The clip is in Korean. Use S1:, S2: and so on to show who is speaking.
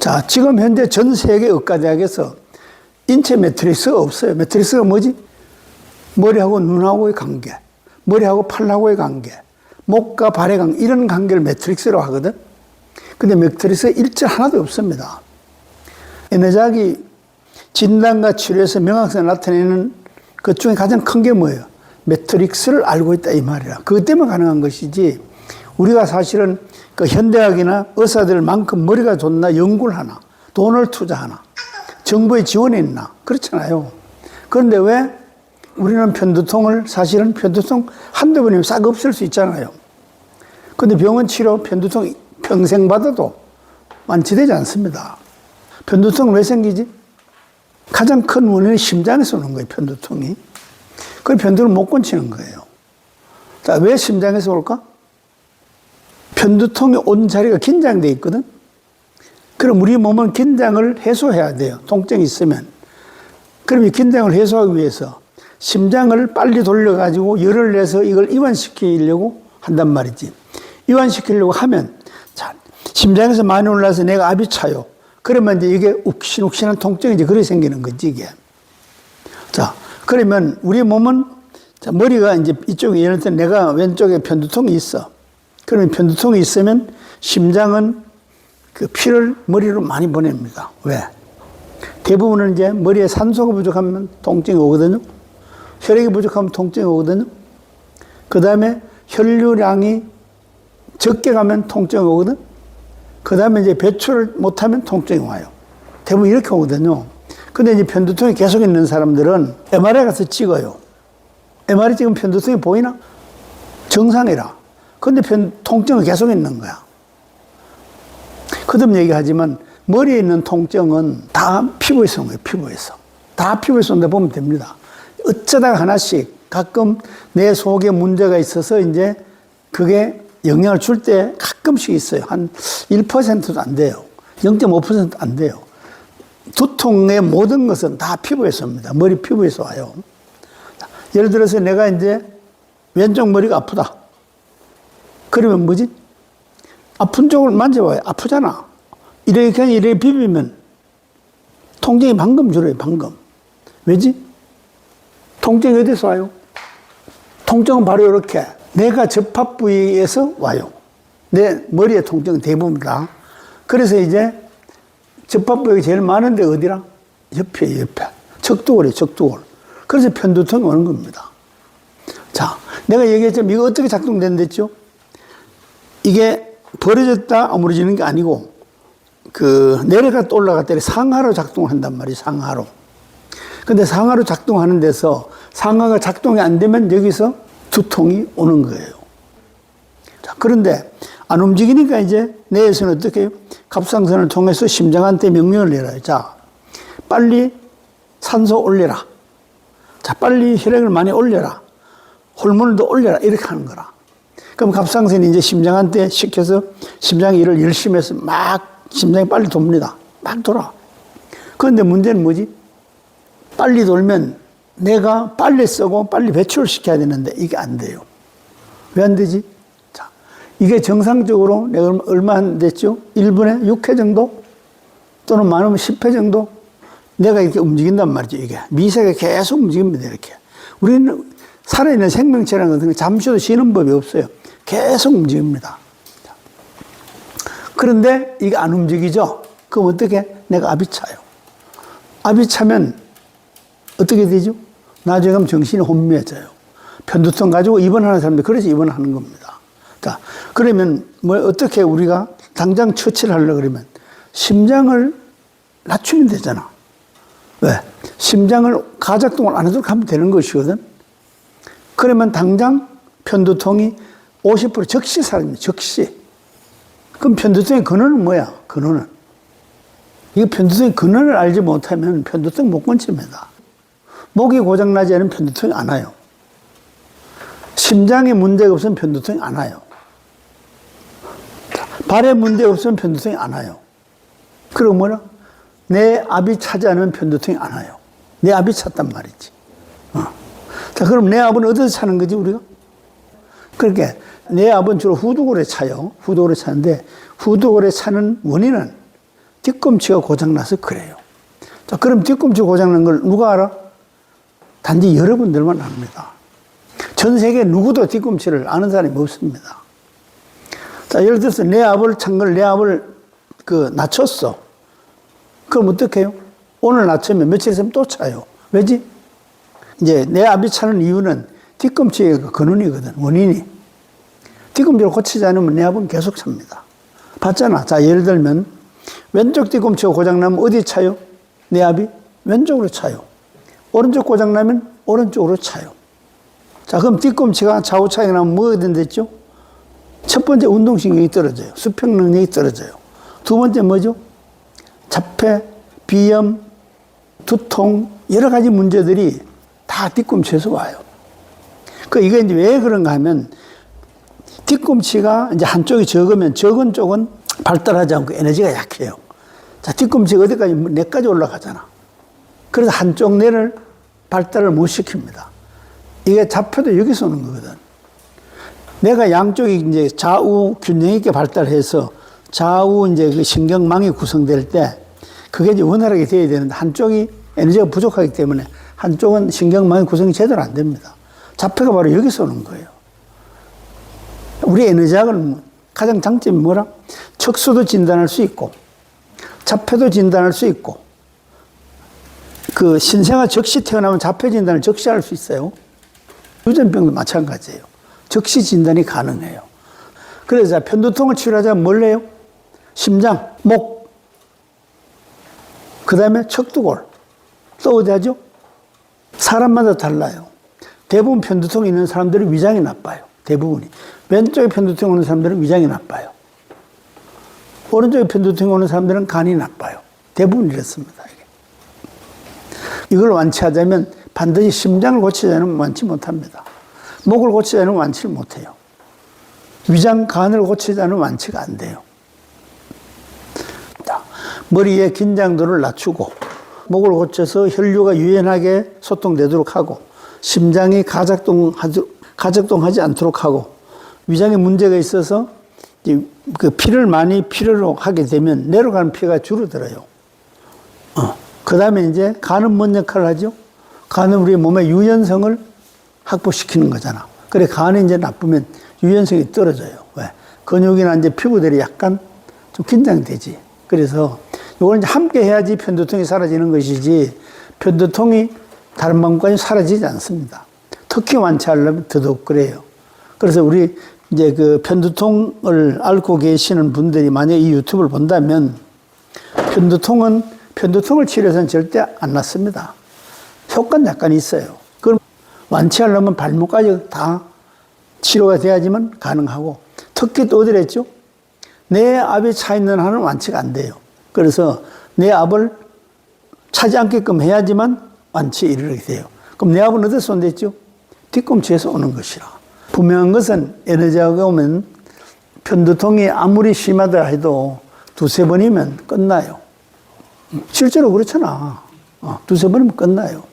S1: 자, 지금 현재 전 세계 의과대학에서 인체 매트릭스가 없어요. 매트릭스가 뭐지? 머리하고 눈하고의 관계, 머리하고 팔하고의 관계, 목과 발의 관계, 이런 관계를 매트릭스라고 하거든. 근데 매트릭스가 일절 하나도 없습니다. 에너작이 진단과 치료에서 명확성을 나타내는 것 중에 가장 큰 게 뭐예요? 매트릭스를 알고 있다 이 말이라. 그것 때문에 가능한 것이지, 우리가 사실은 그 현대학이나 의사들만큼 머리가 좋나, 연구를 하나, 돈을 투자하나, 정부의 지원이 있나, 그렇잖아요. 그런데 왜 우리는 편두통을, 사실은 편두통 한두 번이면 싹 없앨 수 있잖아요. 근데 병원 치료, 편두통 평생 받아도 완치되지 않습니다. 편두통은 왜 생기지? 가장 큰 원인은 심장에서 오는 거예요, 편두통이. 그래서 편두통을 못 고치는 거예요. 자, 왜 심장에서 올까? 편두통이 온 자리가 긴장되어 있거든. 그럼 우리 몸은 긴장을 해소해야 돼요. 통증이 있으면. 그럼 이 긴장을 해소하기 위해서 심장을 빨리 돌려가지고 열을 내서 이걸 이완시키려고 한단 말이지. 이완시키려고 하면, 자, 심장에서 많이 올라서 내가 압이 차요. 그러면 이제 이게 욱신욱신한 통증이 이제 그렇게 생기는 거지, 이게. 자, 그러면 우리 몸은, 자, 머리가 이제 이쪽에, 예를 들어 내가 왼쪽에 편두통이 있어. 그러면 편두통이 있으면 심장은 그 피를 머리로 많이 보냅니다. 왜? 대부분은 이제 머리에 산소가 부족하면 통증이 오거든요. 혈액이 부족하면 통증이 오거든요. 그 다음에 혈류량이 적게 가면 통증이 오거든. 그 다음에 이제 배출을 못하면 통증이 와요. 대부분 이렇게 오거든요. 근데 이제 편두통이 계속 있는 사람들은 MRI 가서 찍어요. MRI 찍으면 편두통이 보이나? 정상이라. 근데 통증은 계속 있는 거야. 거듭 얘기하지만 머리에 있는 통증은 다 피부에서 온 거예요. 피부에서. 다 피부에서 온다 보면 됩니다. 어쩌다가 하나씩 가끔 내 속에 문제가 있어서 이제 그게 영향을 줄 때 가끔씩 있어요. 한 1%도 안 돼요. 0.5%도 안 돼요. 두통의 모든 것은 다 피부에서 옵니다. 머리 피부에서 와요. 예를 들어서 내가 이제 왼쪽 머리가 아프다. 그러면 뭐지? 아픈 쪽을 만져봐요. 아프잖아. 이렇게 비비면 통증이 방금 줄어요. 방금. 왜지? 통증이 어디서 와요? 통증은 바로 이렇게 내가 접합 부위에서 와요. 내 머리의 통증은 대부분 다. 그래서 이제 접합 부위가 제일 많은데 어디라? 옆에, 옆에. 적두골이에요, 적두골. 그래서 편두통이 오는 겁니다. 자, 내가 얘기했지만 이거 어떻게 작동된댔죠? 이게 벌어졌다 아무러지는 게 아니고 내려갔다 올라갔다 상하로 작동을 한단 말이에요. 상하로. 근데 상하로 작동하는 데서 상하가 작동이 안 되면 여기서 두통이 오는 거예요. 자, 그런데 안 움직이니까 이제 뇌에서는 어떻게 해요? 갑상선을 통해서 심장한테 명령을 내려요. 자, 빨리 산소 올려라. 자, 빨리 혈액을 많이 올려라. 호르몬을 더 올려라. 이렇게 하는 거라. 그럼 갑상선이 이제 심장한테 시켜서 심장이 일을 열심히 해서 막 심장이 빨리 돕니다. 막 돌아. 그런데 문제는 뭐지? 빨리 돌면 내가 빨리 쓰고 빨리 배출을 시켜야 되는데 이게 안 돼요. 왜 안 되지? 자, 이게 정상적으로 내가 얼마 안 됐죠? 1분에 6회 정도? 또는 많으면 10회 정도? 내가 이렇게 움직인단 말이죠, 이게. 미세가 계속 움직입니다, 이렇게. 우리는 살아있는 생명체라는 것은 잠시도 쉬는 법이 없어요. 계속 움직입니다. 그런데 이게 안 움직이죠? 그럼 어떻게? 내가 압이 차요. 압이 차면 어떻게 되죠? 나중에 가면 정신이 혼미해져요. 편두통 가지고 입원하는 사람들, 그래서 입원하는 겁니다. 자, 그러면 뭐 어떻게 우리가 당장 처치를 하려고 그러면 심장을 낮추면 되잖아. 왜? 심장을 가작동을 안 해도 하면 되는 것이거든. 그러면 당장 편두통이 50% 적시 사람이에요. 적시. 그럼 편두통의 근원은 뭐야? 근원은. 이 편두통의 근원을 알지 못하면 편두통 못 고칩니다. 목이 고장나지 않으면 편두통이 안 와요. 심장에 문제가 없으면 편두통이 안 와요. 발에 문제가 없으면 편두통이 안 와요. 그리고 뭐라? 내 압이 차지 않으면 편두통이 안 와요. 내 압이 찼단 말이지. 자, 그럼 내 압은 어디서 차는 거지, 우리가? 그렇게 내 압은 주로 후두골에 차요. 후두골에 차는데, 후두골에 차는 원인은 뒤꿈치가 고장나서 그래요. 자, 그럼 뒤꿈치 고장난 걸 누가 알아? 단지 여러분들만 압니다. 전 세계 누구도 뒤꿈치를 아는 사람이 없습니다. 자, 예를 들어서 내 압을 찬 걸 내 압을 낮췄어. 그럼 어떻게 해요? 오늘 낮추면 며칠 있으면 또 차요. 왜지? 이제 내 압이 차는 이유는 뒤꿈치의 근원이거든, 원인이. 뒤꿈치를 고치지 않으면 내 압은 계속 찹니다. 봤잖아. 자, 예를 들면 왼쪽 뒤꿈치가 고장나면 어디 차요? 내 압이 왼쪽으로 차요. 오른쪽 고장나면 오른쪽으로 차요. 자, 그럼 뒤꿈치가 좌우 차이가 나면 뭐가 된댔죠? 첫 번째 운동신경이 떨어져요. 수평 능력이 떨어져요. 두 번째 뭐죠? 자폐, 비염, 두통, 여러 가지 문제들이 다 뒤꿈치에서 와요. 이게 이제 왜 그런가 하면 뒤꿈치가 이제 한쪽이 적으면 적은 쪽은 발달하지 않고 에너지가 약해요. 자, 뒤꿈치가 어디까지? 뇌까지 올라가잖아. 그래서 한쪽 뇌를 발달을 못 시킵니다. 이게 자폐도 여기서 오는 거거든. 내가 양쪽이 이제 좌우 균형 있게 발달해서 좌우 이제 그 신경망이 구성될 때 그게 이제 원활하게 돼야 되는데 한쪽이 에너지가 부족하기 때문에 한쪽은 신경망이 구성이 제대로 안 됩니다. 자폐가 바로 여기서 오는 거예요. 우리 에너지학은 가장 장점이 뭐라? 척수도 진단할 수 있고 자폐도 진단할 수 있고 신생아 적시 태어나면 자폐 진단을 적시할 수 있어요. 유전병도 마찬가지예요. 적시 진단이 가능해요. 그래서 편두통을 치료하자면 뭘 해요? 심장, 목, 그 다음에 척두골. 또 어디 하죠? 사람마다 달라요. 대부분 편두통이 있는 사람들은 위장이 나빠요. 대부분이. 왼쪽에 편두통이 오는 사람들은 위장이 나빠요. 오른쪽에 편두통이 오는 사람들은 간이 나빠요. 대부분 이렇습니다. 이걸 완치하자면 반드시 심장을 고치지 않으면 완치 못합니다. 목을 고치지 않으면 완치를 못해요. 위장, 간을 고치지 않으면 완치가 안 돼요. 머리의 긴장도를 낮추고 목을 고쳐서 혈류가 유연하게 소통되도록 하고 심장이 가작동하지 않도록 하고 위장에 문제가 있어서 그 피를 많이 필요로 하게 되면 뇌로 가는 피가 줄어들어요. 그 다음에 이제 간은 뭔 역할을 하죠? 간은 우리 몸의 유연성을 확보시키는 거잖아. 그래, 간이 이제 나쁘면 유연성이 떨어져요. 왜? 근육이나 이제 피부들이 약간 좀 긴장되지. 그래서 이걸 이제 함께 해야지 편두통이 사라지는 것이지 편두통이 다른 방법까지 사라지지 않습니다. 특히 완치하려면 더더욱 그래요. 그래서 우리 이제 그 편두통을 앓고 계시는 분들이 만약에 이 유튜브를 본다면 편두통을 치료해서는 절대 안 낫습니다. 효과는 약간 있어요. 그럼 완치하려면 발목까지 다 치료가 돼야지만 가능하고 특히 또 어디를 했죠? 내 압이 차 있는 한은 완치가 안 돼요. 그래서 내 압을 차지 않게끔 해야지만 완치에 이르게 돼요. 그럼 내 압은 어디서 온댔죠? 뒤꿈치에서 오는 것이라. 분명한 것은 에너지가 오면 편두통이 아무리 심하다 해도 두세 번이면 끝나요. 실제로 그렇잖아. 두세 번이면 끝나요.